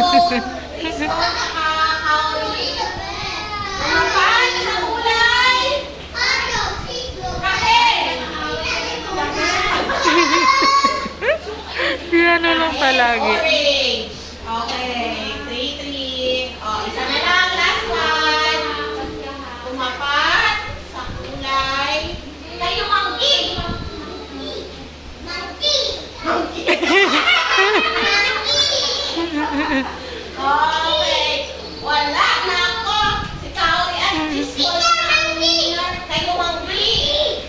Risto, nakakawin. Tumapat sa kulay. Piano lang palagi. Orange. Okay. 3-3. Oh, isa na lang. Last one. Tumapat sa kulay. Kayo monkey. Okay. Wala na ako. Si Kaori at Disco. Kayo monkey.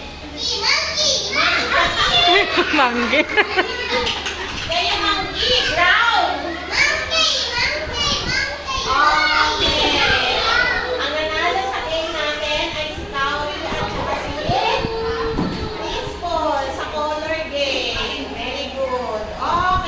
Mangge.